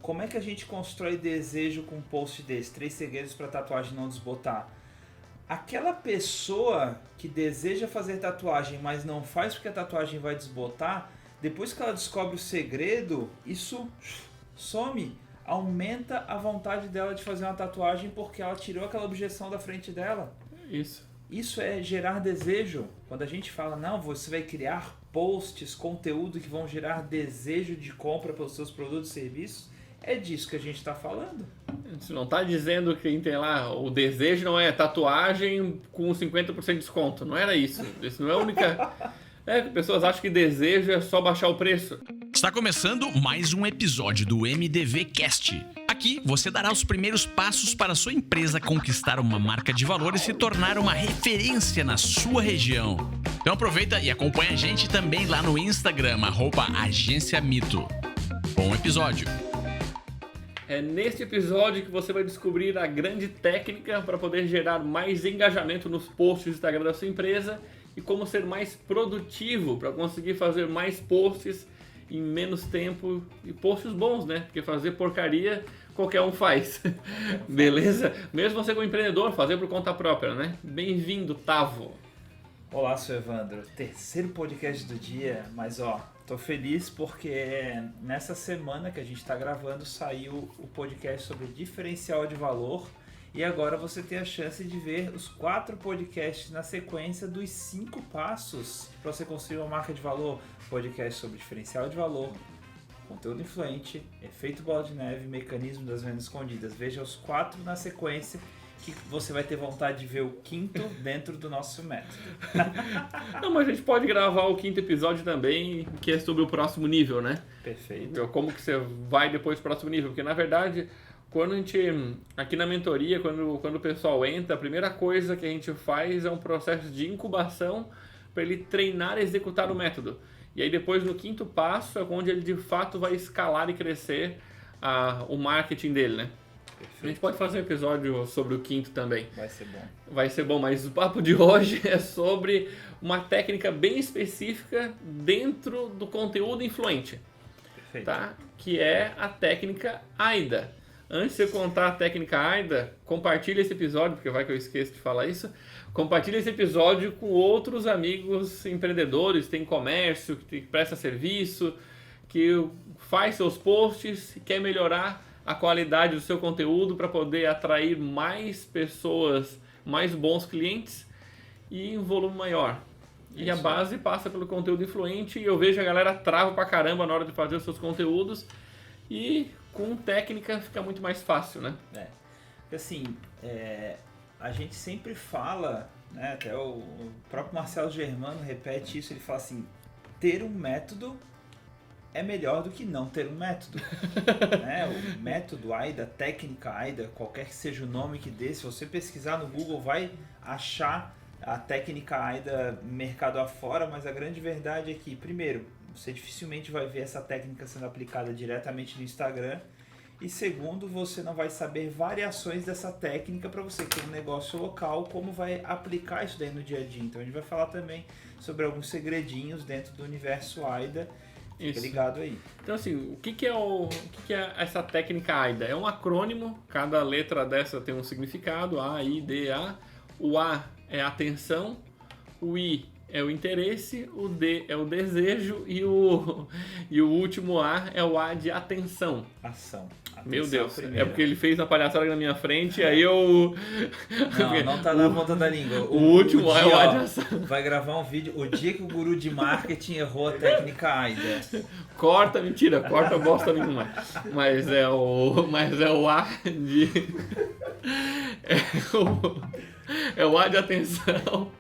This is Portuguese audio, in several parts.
como é que a gente constrói desejo com um post desse? 3 segredos para tatuagem não desbotar. Aquela pessoa que deseja fazer tatuagem, mas não faz porque a tatuagem vai desbotar, depois que ela descobre o segredo, isso some. Aumenta a vontade dela de fazer uma tatuagem porque ela tirou aquela objeção da frente dela. Isso é gerar desejo. Quando a gente fala, não, você vai criar posts, conteúdo que vão gerar desejo de compra pelos seus produtos e serviços, é disso que a gente está falando. Você não está dizendo que quem tem lá, o desejo não é tatuagem com 50% de desconto. Não era isso. Isso não é a única... pessoas acham que desejo é só baixar o preço. Está começando mais um episódio do MDV Cast. Aqui você dará os primeiros passos para a sua empresa conquistar uma marca de valor e se tornar uma referência na sua região. Então aproveita e acompanha a gente também lá no Instagram, @agenciamito. Bom episódio! É neste episódio que você vai descobrir a grande técnica para poder gerar mais engajamento nos posts do Instagram da sua empresa e como ser mais produtivo para conseguir fazer mais posts em menos tempo e posts bons, né? Porque fazer porcaria qualquer um faz. Beleza? Mesmo você como empreendedor, fazer por conta própria, né? Bem-vindo, Tavo. Olá, sou Evandro. Terceiro podcast do dia, mas tô feliz porque nessa semana que a gente está gravando saiu o podcast sobre diferencial de valor e agora você tem a chance de ver os 4 podcasts na sequência dos 5 passos para você construir uma marca de valor. Podcast sobre diferencial de valor, conteúdo influente, efeito bola de neve, mecanismo das vendas escondidas. Veja os 4 na sequência que você vai ter vontade de ver o 5º dentro do nosso método. Não, mas a gente pode gravar o 5º episódio também, que é sobre o próximo nível, né? Perfeito. Então, como que você vai depois pro próximo nível? Porque, na verdade, quando a gente, aqui na mentoria, quando o pessoal entra, a primeira coisa que a gente faz é um processo de incubação para ele treinar e executar o método. E aí depois, no 5º passo, é onde ele de fato vai escalar e crescer o marketing dele, né? Perfeito. A gente pode fazer um episódio sobre o 5º também. Vai ser bom. Vai ser bom, mas o papo de hoje é sobre uma técnica bem específica dentro do conteúdo influente. Perfeito. Tá? Que é a técnica AIDA. Antes de eu contar a técnica AIDA, compartilha esse episódio, porque vai que eu esqueço de falar isso. Compartilha esse episódio com outros amigos empreendedores, que tem comércio, que presta serviço, que faz seus posts e quer melhorar a qualidade do seu conteúdo para poder atrair mais pessoas, mais bons clientes e em volume maior. E a base passa pelo conteúdo influente e eu vejo a galera trava pra caramba na hora de fazer os seus conteúdos e com técnica fica muito mais fácil, né? Assim, a gente sempre fala, né, até o próprio Marcelo Germano repete isso, ele fala assim, ter um método é melhor do que não ter um método. Né? O método AIDA, técnica AIDA, qualquer que seja o nome que dê, se você pesquisar no Google vai achar a técnica AIDA mercado afora, mas a grande verdade é que, primeiro, você dificilmente vai ver essa técnica sendo aplicada diretamente no Instagram e segundo, você não vai saber variações dessa técnica para você que tem um negócio local, como vai aplicar isso daí no dia a dia. Então a gente vai falar também sobre alguns segredinhos dentro do universo AIDA. Fica ligado aí. Então assim, o que é essa técnica AIDA? É um acrônimo, cada letra dessa tem um significado, A, I, D, A. O A é atenção, o I é o interesse, o D é o desejo e o último A é o A de atenção. Ação. Meu Deus, primeiro. É porque ele fez a palhaçada na minha frente, aí eu... Não tá na ponta da língua. O último é o A de ação. Vai gravar um vídeo, o dia que o guru de marketing errou a técnica AIDA. Corta bosta nenhuma. Mas é o A de... É o A de atenção,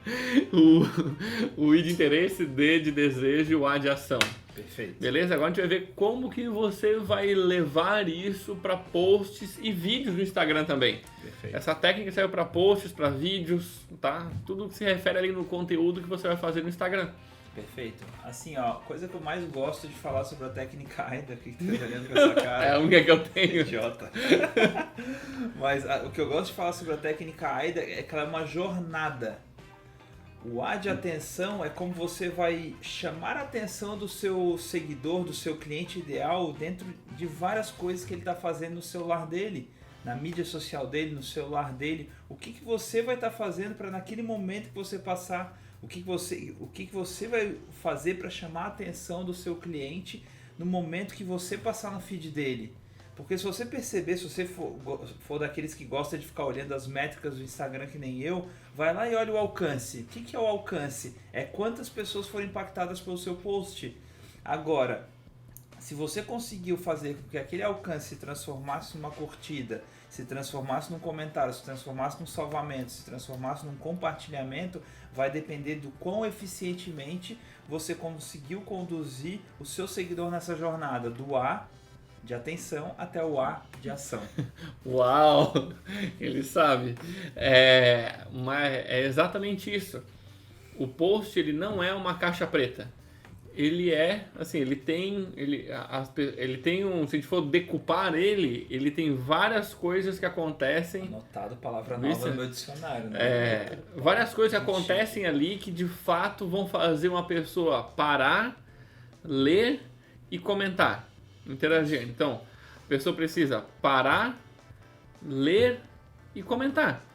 o I de interesse, D de desejo e o A de ação. Perfeito. Beleza? Agora a gente vai ver como que você vai levar isso para posts e vídeos no Instagram também. Perfeito. Essa técnica serve para posts, para vídeos, tá? Tudo que se refere ali no conteúdo que você vai fazer no Instagram. Perfeito. Assim, coisa que eu mais gosto de falar sobre a técnica AIDA, que tá olhando com essa cara. É a única que eu tenho. Idiota. Mas o que eu gosto de falar sobre a técnica AIDA é que ela é uma jornada. O A de atenção é como você vai chamar a atenção do seu seguidor, do seu cliente ideal, dentro de várias coisas que ele está fazendo no celular dele, na mídia social dele, no celular dele. O que você vai estar fazendo para naquele momento que você passar, o que você vai fazer para chamar a atenção do seu cliente no momento que você passar no feed dele. Porque se você perceber, se você for daqueles que gosta de ficar olhando as métricas do Instagram que nem eu, vai lá e olha o alcance. O que é o alcance? É quantas pessoas foram impactadas pelo seu post. Agora, se você conseguiu fazer com que aquele alcance se transformasse numa curtida, se transformasse num comentário, se transformasse num salvamento, se transformasse num compartilhamento, vai depender do quão eficientemente você conseguiu conduzir o seu seguidor nessa jornada, do A de atenção até o A de ação. Uau! Ele sabe. Mas é exatamente isso. O post ele não é uma caixa preta. Ele é, assim, ele tem um, se a gente for decupar ele tem várias coisas que acontecem. Anotado palavra nova no meu dicionário, né? Várias coisas que acontecem ali que de fato vão fazer uma pessoa parar, ler e comentar. Interagir. Então, a pessoa precisa parar, ler e comentar.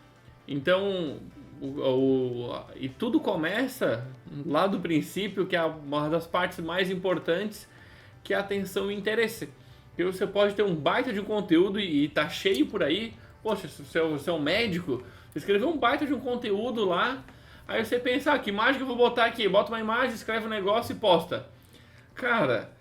Então, e tudo começa lá do princípio, que é uma das partes mais importantes, que é a atenção e interesse. Porque você pode ter um baita de conteúdo e tá cheio por aí. Poxa, se você é um médico, você escreveu um baita de um conteúdo lá, aí você pensa, que imagem que eu vou botar aqui? Bota uma imagem, escreve um negócio e posta. Cara,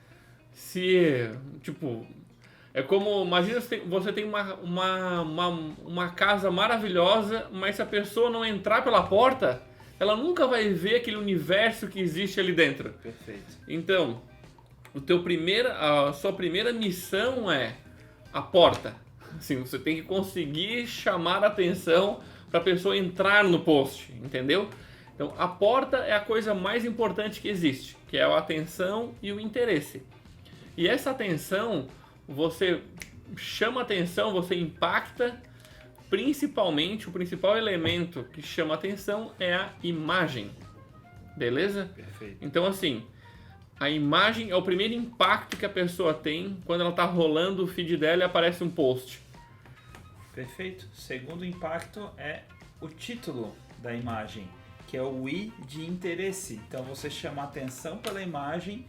é como, imagina você tem uma casa maravilhosa, mas se a pessoa não entrar pela porta, ela nunca vai ver aquele universo que existe ali dentro. Perfeito. Então, a sua primeira missão é a porta. Assim, você tem que conseguir chamar a atenção para a pessoa entrar no post, entendeu? Então, a porta é a coisa mais importante que existe, que é a atenção e o interesse. E essa atenção, você chama atenção, você impacta, principalmente, o principal elemento que chama atenção é a imagem, beleza? Perfeito. Então, assim, a imagem é o primeiro impacto que a pessoa tem quando ela está rolando o feed dela e aparece um post. Perfeito. Segundo impacto é o título da imagem, que é o I de interesse. Então, você chama atenção pela imagem.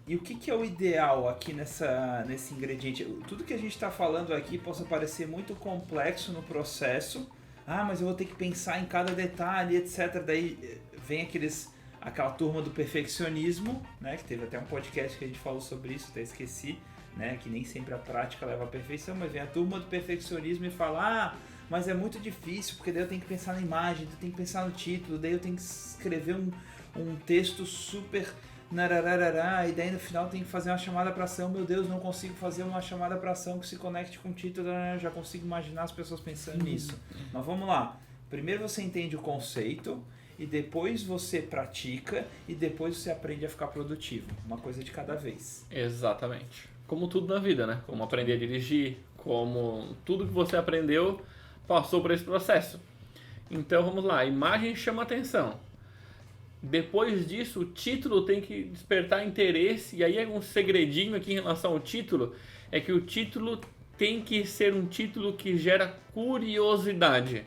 E o que é o ideal aqui nesse ingrediente? Tudo que a gente está falando aqui possa parecer muito complexo no processo. Mas eu vou ter que pensar em cada detalhe, etc. Daí vem aquela turma do perfeccionismo, né? Que teve até um podcast que a gente falou sobre isso, até esqueci, né? Que nem sempre a prática leva à perfeição, mas vem a turma do perfeccionismo e fala, mas é muito difícil, porque daí eu tenho que pensar na imagem, eu tenho que pensar no título, daí eu tenho que escrever um texto super... e daí no final tem que fazer uma chamada para ação. Meu Deus, não consigo fazer uma chamada para ação que se conecte com o título. Já consigo imaginar as pessoas pensando nisso. Mas vamos lá. Primeiro você entende o conceito e depois você pratica e depois você aprende a ficar produtivo. Uma coisa de cada vez. Exatamente. Como tudo na vida, né? Como aprender a dirigir, como tudo que você aprendeu passou por esse processo. Então vamos lá. A imagem chama atenção. Depois disso, o título tem que despertar interesse, e aí é um segredinho aqui em relação ao título, é que o título tem que ser um título que gera curiosidade.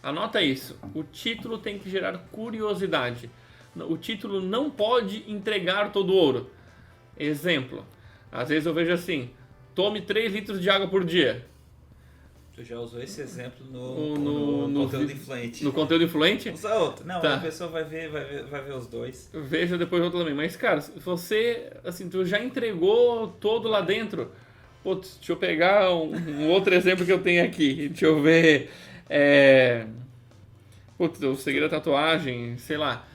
Anota isso, o título tem que gerar curiosidade. O título não pode entregar todo o ouro. Exemplo, às vezes eu vejo assim, tome 3 litros de água por dia. Tu já usou esse exemplo no conteúdo influente. No conteúdo influente? Usa outro. Não, a pessoa vai ver os dois. Veja depois outro também. Mas, cara, se você, assim, tu já entregou todo lá dentro. Putz, deixa eu pegar um outro exemplo que eu tenho aqui. Deixa eu ver. Putz, eu segui a tatuagem, sei lá.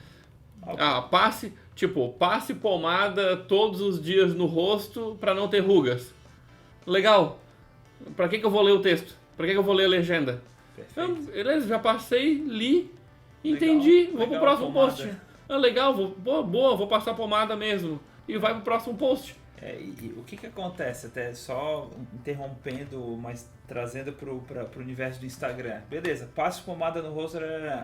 Passe pomada todos os dias no rosto para não ter rugas. Legal. Pra que eu vou ler o texto? Pra que eu vou ler a legenda? Então, beleza, já passei, li, entendi, vou pro próximo post. Legal, vou passar pomada mesmo. E vai pro próximo post. E o que acontece, até só interrompendo, mas trazendo para o universo do Instagram. Beleza, passe pomada no rosto,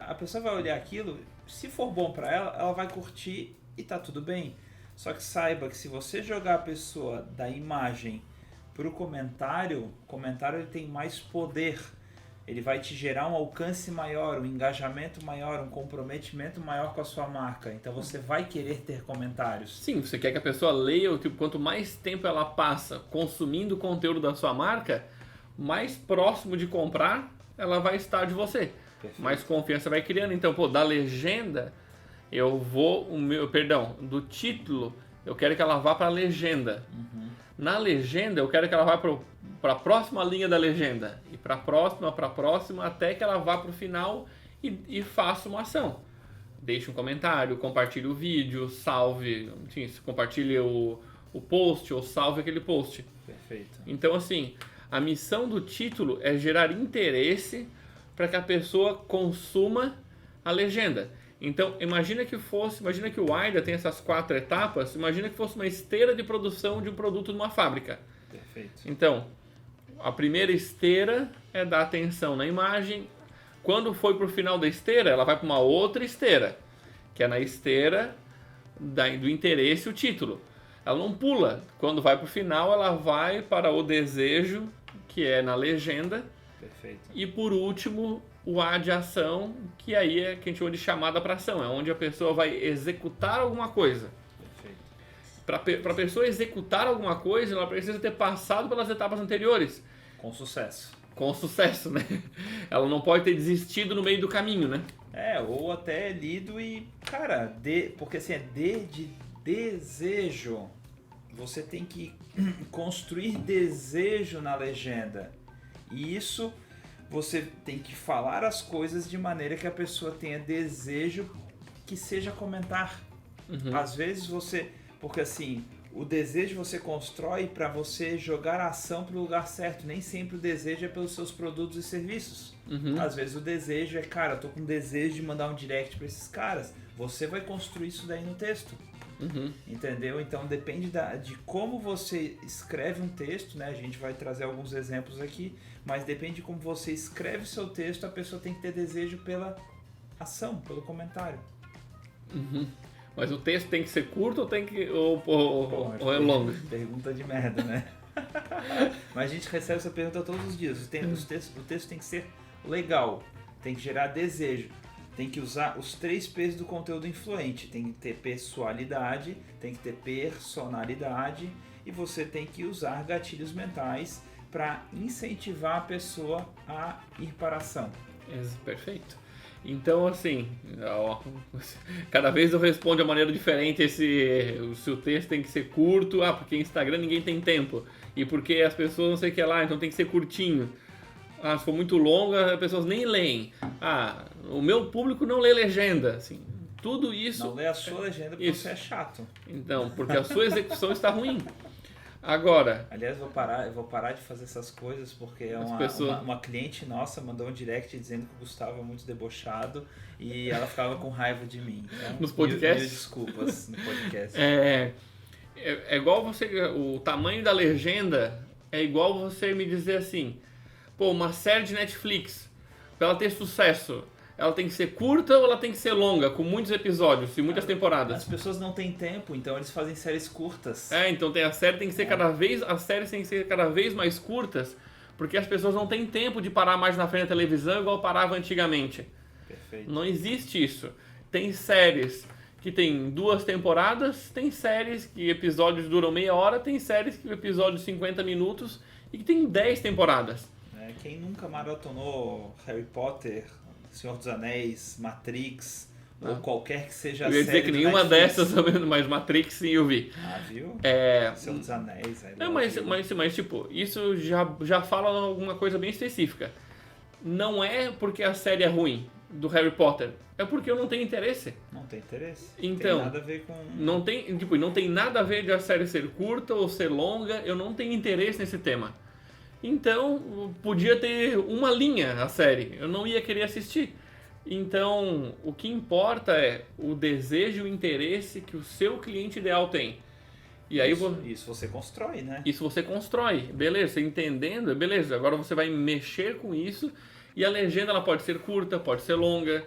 a pessoa vai olhar aquilo, se for bom para ela, ela vai curtir e tá tudo bem. Só que saiba que se você jogar a pessoa da imagem para o comentário, o comentário ele tem mais poder. Ele vai te gerar um alcance maior, um engajamento maior, um comprometimento maior com a sua marca. Então você vai querer ter comentários. Sim, você quer que a pessoa leia, tipo, quanto mais tempo ela passa consumindo o conteúdo da sua marca, mais próximo de comprar ela vai estar de você. Perfeito. Mais confiança vai criando. Então, da legenda, do título, eu quero que ela vá para a legenda. Uhum. Na legenda, eu quero que ela vá para a próxima linha da legenda. E para a próxima, até que ela vá para o final e faça uma ação. Deixe um comentário, compartilhe o vídeo, salve, enfim, compartilhe o post ou salve aquele post. Perfeito. Então, assim, a missão do título é gerar interesse para que a pessoa consuma a legenda. Então, imagina que o AIDA tem essas 4 etapas, imagina que fosse uma esteira de produção de um produto numa fábrica. Perfeito. Então, a primeira esteira é dar atenção na imagem. Quando foi para o final da esteira, ela vai para uma outra esteira, que é na esteira do interesse, o título. Ela não pula. Quando vai para o final, ela vai para o desejo, que é na legenda. Perfeito. E por último, o A de ação, que aí é que a gente chama de chamada para ação. É onde a pessoa vai executar alguma coisa. Perfeito. Para a pessoa executar alguma coisa, ela precisa ter passado pelas etapas anteriores. Com sucesso. Com sucesso, né? Ela não pode ter desistido no meio do caminho, né? Ou até lido e, cara, porque assim, de desejo. Você tem que construir desejo na legenda. E isso, você tem que falar as coisas de maneira que a pessoa tenha desejo que seja comentar. Uhum. Às vezes porque assim, o desejo você constrói para você jogar a ação para o lugar certo. Nem sempre o desejo é pelos seus produtos e serviços. Uhum. Às vezes o desejo é, cara, eu tô com desejo de mandar um direct para esses caras. Você vai construir isso daí no texto. Uhum. Entendeu? Então depende de como você escreve um texto, né? A gente vai trazer alguns exemplos aqui, mas depende de como você escreve o seu texto, a pessoa tem que ter desejo pela ação, pelo comentário. Uhum. Mas o texto tem que ser curto ou é longo? Pergunta de merda, né? Mas a gente recebe essa pergunta todos os dias. O texto tem que ser legal, tem que gerar desejo. Tem que usar os 3 P's do conteúdo influente. Tem que ter pessoalidade, tem que ter personalidade e você tem que usar gatilhos mentais para incentivar a pessoa a ir para a ação. Perfeito. Então, assim, cada vez eu respondo de maneira diferente se o texto tem que ser curto, porque Instagram ninguém tem tempo, e porque as pessoas não sei o que lá, então tem que ser curtinho. Se for muito longa, as pessoas nem leem. O meu público não lê legenda. Assim, tudo isso... Não lê a sua legenda porque você é chato. Então, porque a sua execução está ruim. Agora... Aliás, vou parar de fazer essas coisas porque uma cliente nossa mandou um direct dizendo que o Gustavo é muito debochado e ela ficava com raiva de mim. Então, nos podcasts? Mil desculpas no podcast. É igual o tamanho da legenda é igual você me dizer assim... uma série de Netflix, para ela ter sucesso, ela tem que ser curta ou ela tem que ser longa, com muitos episódios e muitas temporadas? As pessoas não têm tempo, então eles fazem séries curtas. Então as séries têm que ser cada vez mais curtas, porque as pessoas não têm tempo de parar mais na frente da televisão igual parava antigamente. Perfeito. Não existe isso. Tem séries que tem 2 temporadas, tem séries que episódios duram meia hora, tem séries que episódios 50 minutos e que tem 10 temporadas. Quem nunca maratonou Harry Potter, Senhor dos Anéis, Matrix, ou qualquer que seja a série. Eu ia dizer que nenhuma dessas, mas Matrix sim eu vi. Viu? Senhor dos Anéis. Mas tipo, isso já fala alguma coisa bem específica. Não é porque a série é ruim do Harry Potter, é porque eu não tenho interesse. Não tem interesse. Então, tem nada a ver com... Não tem nada a ver de a série ser curta ou ser longa, eu não tenho interesse nesse tema. Então, podia ter uma linha a série, eu não ia querer assistir. Então, o que importa é o desejo e o interesse que o seu cliente ideal tem. E aí isso você constrói, né? Isso você constrói, beleza, você entendendo, beleza, agora você vai mexer com isso e a legenda ela pode ser curta, pode ser longa,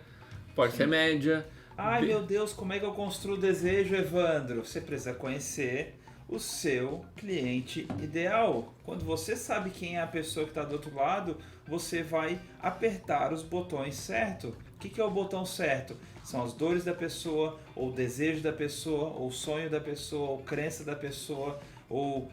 pode ser média. Ai meu Deus, como é que eu construo o desejo, Evandro? Você precisa conhecer o seu cliente ideal. Quando você sabe quem é a pessoa que está do outro lado, você vai apertar os botões certo. O que é o botão certo? São as dores da pessoa, ou o desejo da pessoa, ou o sonho da pessoa, ou crença da pessoa, ou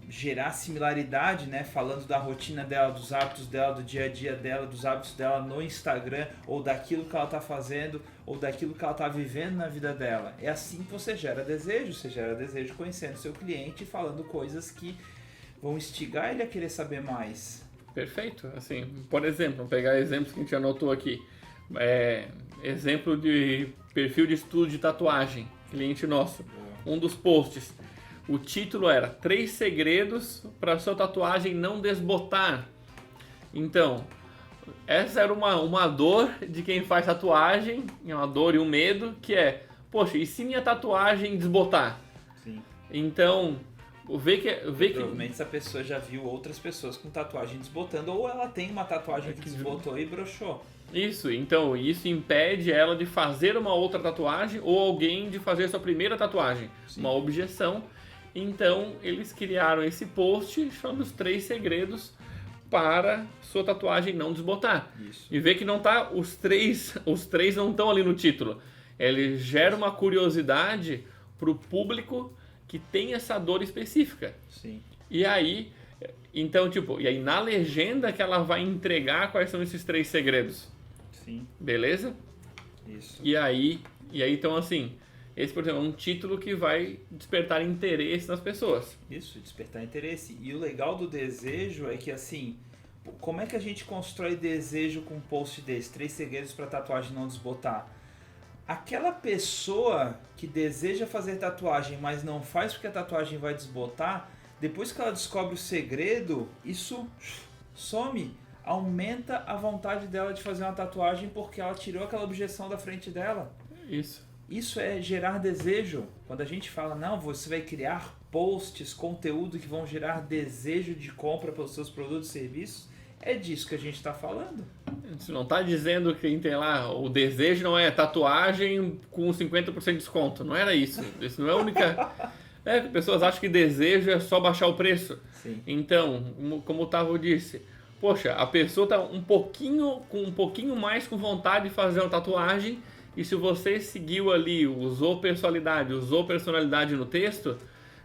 gerar similaridade, né? Falando da rotina dela, dos hábitos dela, do dia a dia dela, dos hábitos dela no Instagram, ou daquilo que ela está fazendo, ou daquilo que ela está vivendo na vida dela. É assim que você gera desejo conhecendo seu cliente e falando coisas que vão instigar ele a querer saber mais. Perfeito, assim, por exemplo, vamos pegar exemplos que a gente anotou aqui. Exemplo de perfil de estudo de tatuagem, cliente nosso. Um dos posts, o título era 3 segredos para sua tatuagem não desbotar. Então, essa era uma dor de quem faz tatuagem, uma dor e um medo, que é, poxa, e se minha tatuagem desbotar? Sim. Então, provavelmente essa pessoa já viu outras pessoas com tatuagem desbotando, ou ela tem uma tatuagem que desbotou e broxou. Isso, então isso impede ela de fazer uma outra tatuagem ou alguém de fazer sua primeira tatuagem. Sim. Uma objeção. Então eles criaram esse post chamando os 3 segredos para sua tatuagem não desbotar. Isso. E vê que não tá os três não estão ali no título. Ele gera uma curiosidade para o público que tem essa dor específica. Sim. E aí, então, e aí na legenda que ela vai entregar quais são esses 3 segredos. Sim. Beleza? Isso. E aí, então assim, esse, por exemplo, é um título que vai despertar interesse nas pessoas. Isso, despertar interesse. E o legal do desejo é que, assim, como é que a gente constrói desejo com um post desse? 3 segredos para tatuagem não desbotar. Aquela pessoa que deseja fazer tatuagem, mas não faz porque a tatuagem vai desbotar, depois que ela descobre o segredo, isso some. Aumenta a vontade dela de fazer uma tatuagem porque ela tirou aquela objeção da frente dela. Isso é gerar desejo. Quando a gente fala, não, você vai criar posts, conteúdo que vão gerar desejo de compra pelos seus produtos e serviços, é disso que a gente está falando. Você não está dizendo que tem lá, o desejo não é tatuagem com 50% de desconto. Não era isso. Isso não é a única... pessoas acham que desejo é só baixar o preço. Sim. Então, como o Tavo disse, poxa, a pessoa está um pouquinho mais com vontade de fazer uma tatuagem, e se você seguiu ali, usou personalidade no texto,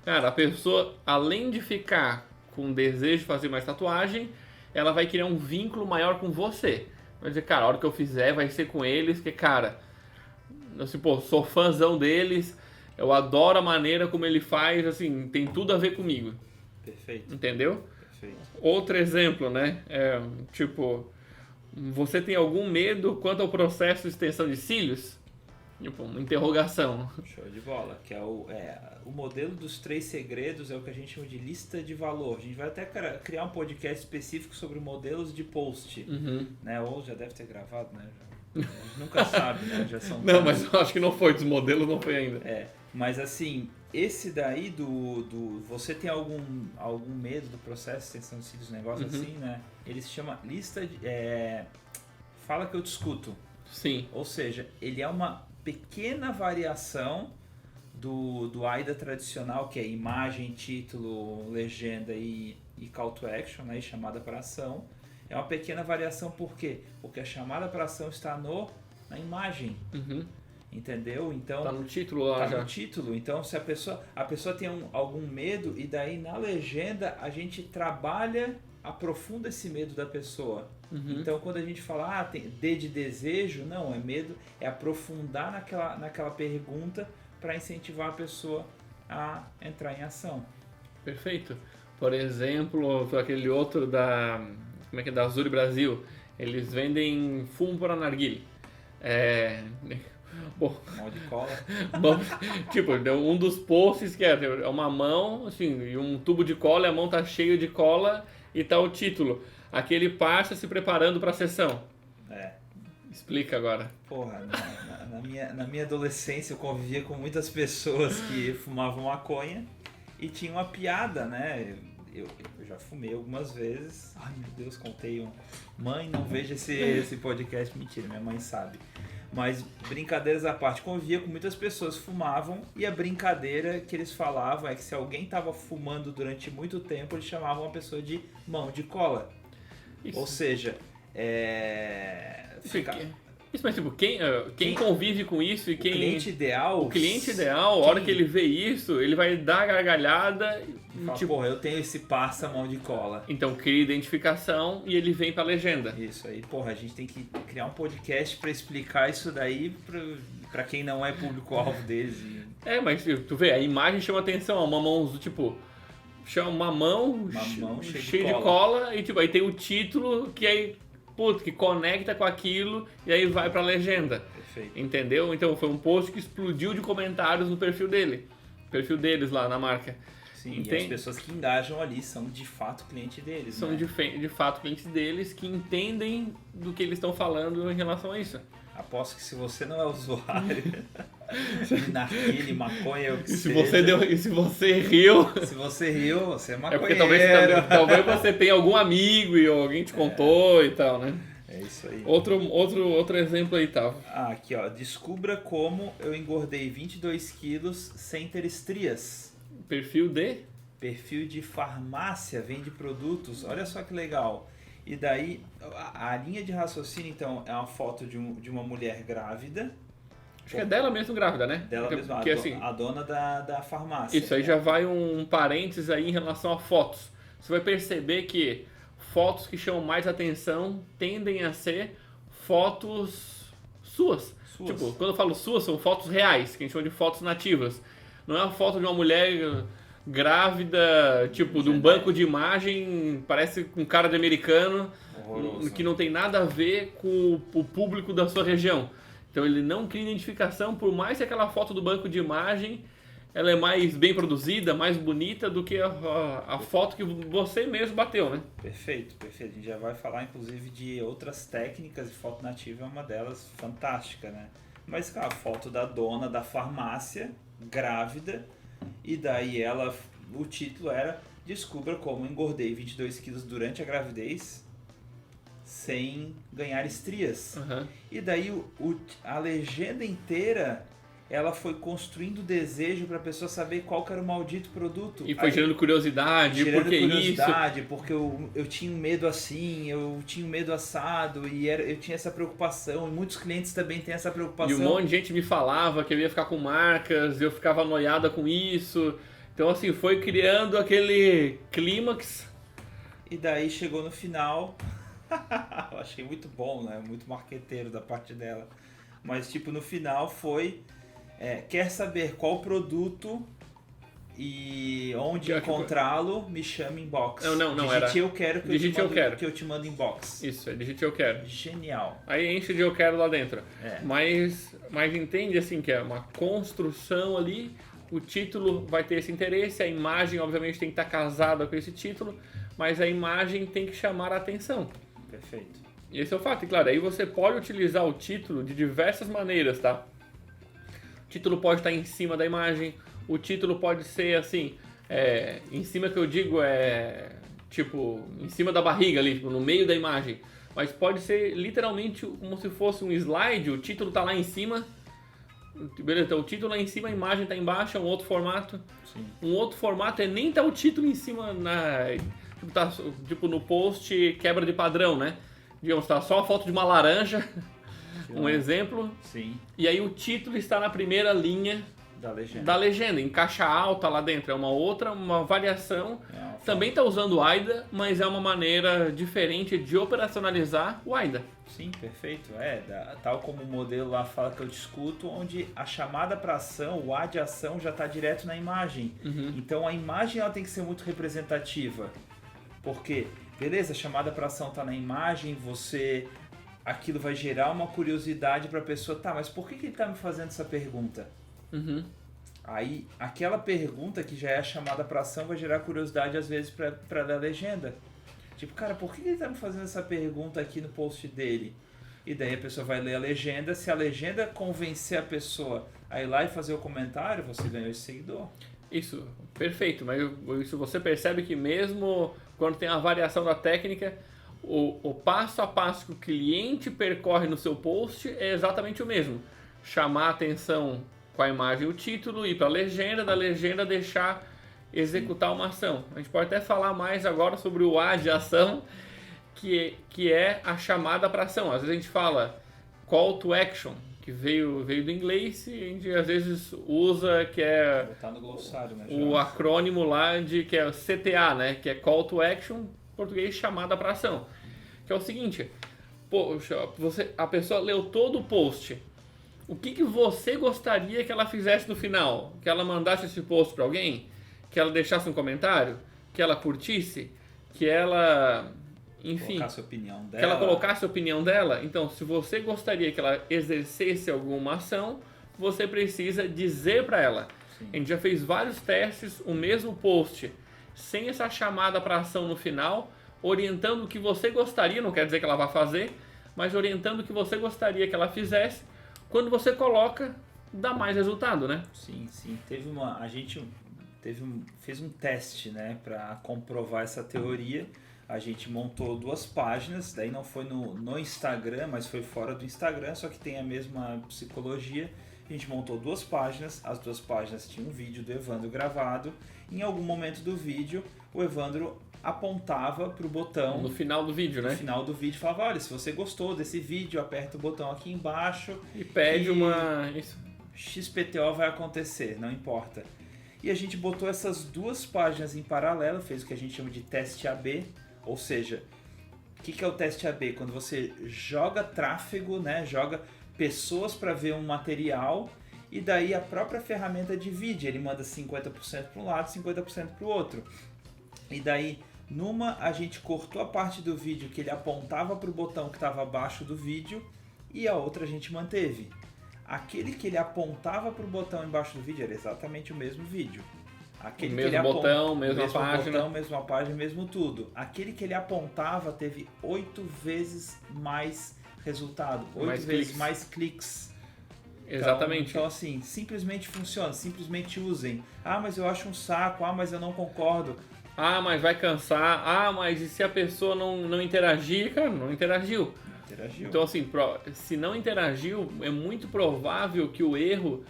cara, a pessoa, além de ficar com desejo de fazer mais tatuagem, ela vai criar um vínculo maior com você. Vai dizer, cara, a hora que eu fizer vai ser com eles, que, cara, assim, sou fãzão deles, eu adoro a maneira como ele faz, assim, tem tudo a ver comigo. Perfeito. Entendeu? Perfeito. Outro exemplo, né? Você tem algum medo quanto ao processo de extensão de cílios? Uma interrogação. Show de bola. Que é o modelo dos 3 segredos, é o que a gente chama de lista de valor. A gente vai até criar um podcast específico sobre modelos de post. Uhum. Né? Ou já deve ter gravado, né? A gente nunca sabe, né? Já são não, mas eu acho que não foi, dos modelos não foi ainda. Mas assim, esse daí você tem algum medo do processo de extensão de cílios, negócio assim, né? Ele se chama lista de... fala que eu te escuto. Sim. Ou seja, ele é uma pequena variação do AIDA tradicional, que é imagem, título, legenda e call to action, né? E chamada para ação. É uma pequena variação, por quê? Porque a chamada para ação está na imagem. Uhum. Entendeu? Então tá no título lá já. No título. Então, se a pessoa tem algum medo, e daí na legenda a gente aprofunda esse medo da pessoa. Uhum. Então, quando a gente fala tem D de desejo, não, é medo, é aprofundar naquela pergunta para incentivar a pessoa a entrar em ação. Perfeito. Por exemplo, aquele outro da Azul Brasil, eles vendem fumo para narguilé. Mal de cola. Um dos posts que é uma mão, assim, e um tubo de cola, e a mão tá cheia de cola, e tá o título: aquele parça se preparando para a sessão. Explica agora. Porra, na minha adolescência eu convivia com muitas pessoas que fumavam maconha E tinha uma piada, né? Eu já fumei algumas vezes. Ai, meu Deus, contei um. Mãe, não veja esse podcast. Mentira, minha mãe sabe. Mas, brincadeiras à parte, convivia com muitas pessoas que fumavam. E a brincadeira que eles falavam é que se alguém estava fumando durante muito tempo, eles chamavam a pessoa de mão de cola. Isso. Ou seja, Isso, mas tipo, quem convive com isso e quem... O cliente ideal, a hora que ele vê isso, ele vai dar a gargalhada... Fala, tipo, porra, eu tenho esse passa mão de cola. Então cria identificação e ele vem pra legenda. Isso aí, porra, a gente tem que criar um podcast pra explicar isso daí pra quem não é público-alvo deles. Mas tu vê, a imagem chama atenção, uma mão, tipo... Chama uma mão cheia de cola e tipo, aí tem o título que aí... que conecta com aquilo e aí vai pra legenda. Perfeito. Entendeu? Então foi um post que explodiu de comentários no perfil deles lá na marca. Sim, e as pessoas que engajam ali são de fato cliente deles. São de fato clientes deles que entendem do que eles estão falando em relação a isso. Aposto que se você não é usuário naquele maconha ou que se você riu, você é maconheiro. É porque talvez você tenha algum amigo e alguém te contou e tal, né? É isso aí. Outro exemplo aí, tá? Aqui, ó. Descubra como eu engordei 22 quilos sem ter estrias. Perfil de farmácia, vende produtos. Olha só que legal. E daí, a linha de raciocínio, então, é uma foto de uma mulher grávida. Acho que é dela mesmo grávida, né? Dela mesma, assim, a dona da farmácia. Isso aí já vai um parênteses aí em relação a fotos. Você vai perceber que fotos que chamam mais atenção tendem a ser fotos suas. Tipo, quando eu falo suas, são fotos reais, que a gente chama de fotos nativas. Não é uma foto de uma mulher grávida, tipo, de um banco de imagem, parece com cara de americano, horroroso, que não tem nada a ver com o público da sua região. Então ele não cria identificação, por mais que aquela foto do banco de imagem ela é mais bem produzida, mais bonita do que a foto que você mesmo bateu, né? Perfeito. A gente já vai falar, inclusive, de outras técnicas, e foto nativa é uma delas, fantástica, né? Mas a foto da dona da farmácia, grávida, e daí o título era Descubra como engordei 22 quilos durante a gravidez sem ganhar estrias. Uhum. E daí a legenda inteira ela foi construindo desejo para a pessoa saber qual que era o maldito produto. E foi gerando curiosidade, porque eu tinha um medo assim, eu tinha um medo assado, e eu tinha essa preocupação, e muitos clientes também têm essa preocupação. E um monte de gente me falava que eu ia ficar com marcas, eu ficava noiada com isso. Então assim, foi criando aquele clímax. E daí chegou no final, eu achei muito bom, né? Muito marqueteiro da parte dela. Mas tipo, no final foi... quer saber qual produto e onde encontrá-lo, me chama inbox. Não, digite eu quero que eu te mando inbox. Isso, digite eu quero. Genial. Aí enche de eu quero lá dentro. Mas entende assim que é uma construção ali, o título vai ter esse interesse, a imagem obviamente tem que estar casada com esse título, mas a imagem tem que chamar a atenção. Perfeito. E esse é o fato, e claro, aí você pode utilizar o título de diversas maneiras, tá? O título pode estar em cima da imagem, o título pode ser assim, em cima que eu digo tipo, em cima da barriga ali, tipo, no meio da imagem. Mas pode ser literalmente como se fosse um slide, o título tá lá em cima, beleza, então o título lá em cima, a imagem tá embaixo, é um outro formato. Sim. Um outro formato é nem tá o título em cima, tipo no post quebra de padrão, né? Digamos, tá só a foto de uma laranja, um exemplo. Sim. E aí o título está na primeira linha da legenda, em caixa alta lá dentro. É uma variação. Também está usando o AIDA, mas é uma maneira diferente de operacionalizar o AIDA. Sim, perfeito. Tal como o modelo lá fala que eu discuto, onde a chamada para ação, o A de ação já está direto na imagem. Uhum. Então a imagem ela tem que ser muito representativa. Porque, beleza, a chamada para ação está na imagem, aquilo vai gerar uma curiosidade para a pessoa, tá, mas por que ele está me fazendo essa pergunta? Uhum. Aí, aquela pergunta que já é a chamada para ação vai gerar curiosidade às vezes para a legenda. Tipo, cara, por que ele está me fazendo essa pergunta aqui no post dele? E daí a pessoa vai ler a legenda, se a legenda convencer a pessoa a ir lá e fazer o comentário, você ganhou esse seguidor. Isso, perfeito, mas isso você percebe que mesmo quando tem a variação da técnica, o passo a passo que o cliente percorre no seu post é exatamente o mesmo. Chamar a atenção com a imagem e o título, ir para a legenda, da legenda deixar executar uma ação. A gente pode até falar mais agora sobre o A de ação, que é a chamada para ação. Às vezes a gente fala call to action, que veio do inglês, e a gente às vezes usa, que é Botar no glossário, né, o acrônimo lá que é CTA, né, que é call to action, em português chamada para ação. Que é o seguinte, poxa, a pessoa leu todo o post, o que você gostaria que ela fizesse no final? Que ela mandasse esse post para alguém? Que ela deixasse um comentário? Que ela curtisse? Que ela... Enfim, colocasse a opinião dela. Que ela colocasse a opinião dela. Então, se você gostaria que ela exercesse alguma ação, você precisa dizer para ela. Sim. A gente já fez vários testes, o mesmo post, sem essa chamada para ação no final, orientando o que você gostaria, não quer dizer que ela vai fazer, mas orientando o que você gostaria que ela fizesse. Quando você coloca, dá mais resultado, né? Sim. A gente fez um teste, né, para comprovar essa teoria. A gente montou 2 páginas, daí não foi no Instagram, mas foi fora do Instagram, só que tem a mesma psicologia. A gente montou 2 páginas, as 2 páginas tinham um vídeo do Evandro gravado. Em algum momento do vídeo, o Evandro apontava para o botão... No final do vídeo, né? No final do vídeo, falava, olha, se você gostou desse vídeo, aperta o botão aqui embaixo. E pede uma... Isso. XPTO vai acontecer, não importa. E a gente botou essas 2 páginas em paralelo, fez o que a gente chama de teste AB. Ou seja, o que é o teste AB? Quando você joga tráfego, né? Joga pessoas para ver um material e daí a própria ferramenta divide. Ele manda 50% para um lado, 50% para o outro. E daí, a gente cortou a parte do vídeo que ele apontava para o botão que estava abaixo do vídeo e a outra a gente manteve. Aquele que ele apontava para o botão embaixo do vídeo era exatamente o mesmo vídeo. Aquele mesmo botão, mesma página. Botão, mesma página, mesmo tudo. Aquele que ele apontava teve 8 vezes mais resultado, 8 vezes mais cliques. Exatamente. Então, assim, simplesmente funciona, simplesmente usem. Ah, mas eu acho um saco, ah, mas eu não concordo. Ah, mas vai cansar. Ah, mas e se a pessoa não interagir? Cara, não interagiu. Então, assim, se não interagiu, é muito provável que o erro,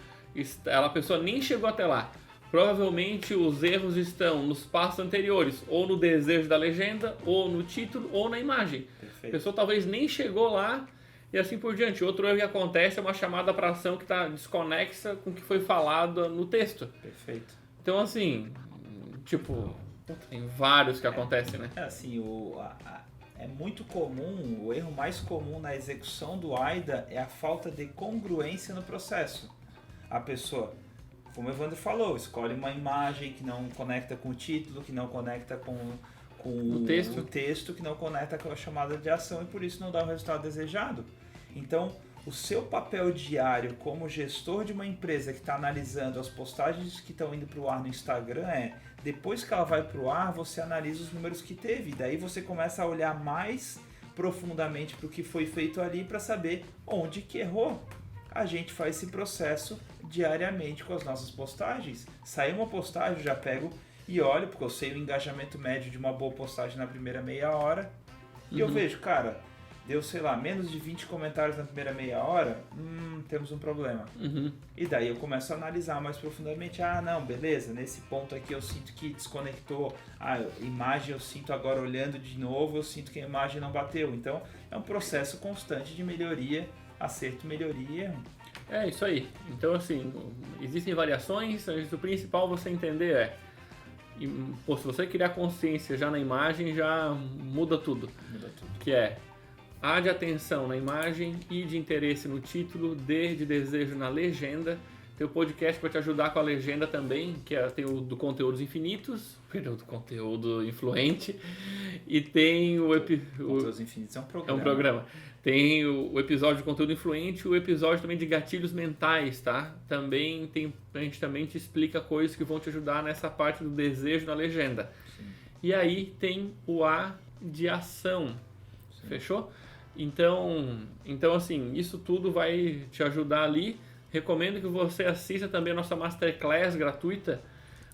a pessoa nem chegou até lá. Provavelmente os erros estão nos passos anteriores, ou no desejo da legenda, ou no título, ou na imagem. Perfeito. A pessoa talvez nem chegou lá e assim por diante. Outro erro que acontece é uma chamada para ação que está desconexa com o que foi falado no texto. Perfeito. Então, assim, tipo, tem vários que acontecem, né? É assim, é muito comum, o erro mais comum na execução do AIDA é a falta de congruência no processo. A pessoa, como o Evandro falou, escolhe uma imagem que não conecta com o título, que não conecta com o texto, que não conecta com a chamada de ação e por isso não dá o resultado desejado. Então, o seu papel diário como gestor de uma empresa que está analisando as postagens que estão indo para o ar no Instagram é, depois que ela vai para o ar, você analisa os números que teve, daí você começa a olhar mais profundamente para o que foi feito ali para saber onde que errou. A gente faz esse processo diariamente com as nossas postagens. Saiu uma postagem, eu já pego e olho, porque eu sei o engajamento médio de uma boa postagem na primeira meia hora. E eu vejo, cara, deu, sei lá, menos de 20 comentários na primeira meia hora, temos um problema. E daí eu começo a analisar mais profundamente. Ah, não, beleza, nesse ponto aqui eu sinto que desconectou. Ah, imagem eu sinto agora olhando de novo, eu sinto que a imagem não bateu. Então, é um processo constante de melhoria, acerto, melhoria e erro. É isso aí. Então, assim, existem variações, o principal você entender se você criar consciência já na imagem, já muda tudo. Que é A de atenção na imagem, I de interesse no título, D de desejo na legenda. Tem o podcast para te ajudar com a legenda também, que tem o do Conteúdos Infinitos, do Conteúdo Influente, e tem o Conteúdos Infinitos é um programa. É um programa. Tem o episódio de Conteúdo Influente e o episódio também de gatilhos mentais, tá? Também a gente também te explica coisas que vão te ajudar nessa parte do desejo na legenda. Sim. E aí tem o A de ação. Sim. Fechou? Então, assim, isso tudo vai te ajudar ali. Recomendo que você assista também a nossa Masterclass gratuita,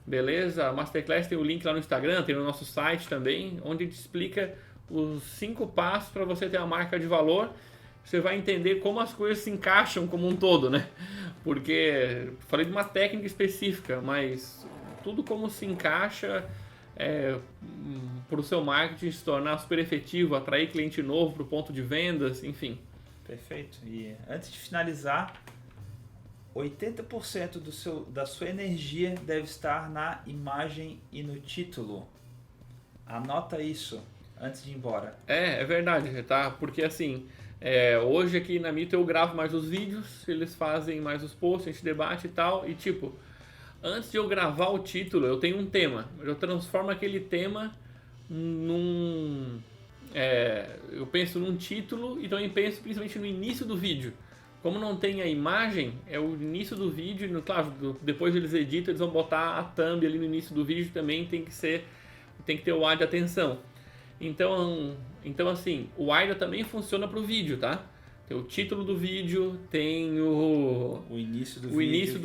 Beleza? A Masterclass tem o link lá no Instagram, tem no nosso site também, onde a gente explica os 5 passos para você ter uma marca de valor. Você vai entender como as coisas se encaixam como um todo, né? Porque falei de uma técnica específica, mas tudo como se encaixa para o seu marketing se tornar super efetivo, atrair cliente novo para o ponto de vendas, enfim. Perfeito. E antes de finalizar, 80% da sua energia deve estar na imagem e no título. Anota isso antes de ir embora. É verdade, tá? Porque assim, hoje aqui na Mito eu gravo mais os vídeos, eles fazem mais os posts, a gente debate e tal, e tipo, antes de eu gravar o título, eu tenho um tema, eu transformo aquele tema eu penso num título e também penso principalmente no início do vídeo. Como não tem a imagem, é o início do vídeo, claro, depois eles editam, eles vão botar a thumb ali no início do vídeo, também tem que ter o ar de atenção. Então assim, o AIDA também funciona para o vídeo, tá? Tem o título do vídeo, tem o início do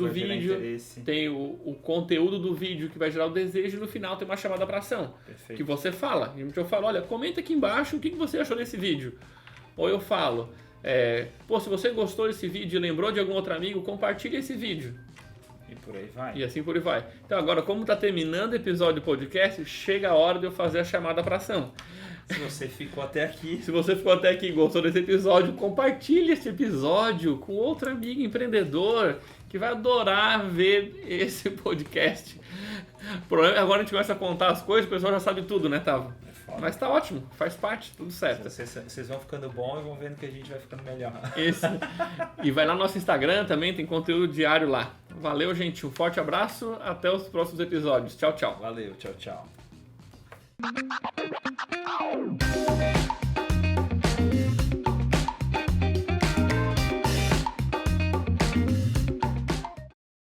vídeo, tem o conteúdo do vídeo que vai gerar o desejo, e no final tem uma chamada para ação. Perfeito. Que você fala. Eu falo, olha, comenta aqui embaixo o que você achou desse vídeo. Ou eu falo, se você gostou desse vídeo e lembrou de algum outro amigo, compartilha esse vídeo. E por aí vai. E assim por aí vai. Então agora, como está terminando o episódio do podcast, chega a hora de eu fazer a chamada para ação. Se você ficou até aqui. Se você ficou até aqui e gostou desse episódio, compartilhe esse episódio com outro amigo empreendedor que vai adorar ver esse podcast. Agora a gente começa a contar as coisas, o pessoal já sabe tudo, né, Tavo? Mas tá ótimo, faz parte, tudo certo. Vocês vão ficando bom e vão vendo que a gente vai ficando melhor. Isso. E vai lá no nosso Instagram também, tem conteúdo diário lá. Valeu, gente. Um forte abraço, até os próximos episódios. Tchau, tchau. Valeu, tchau, tchau.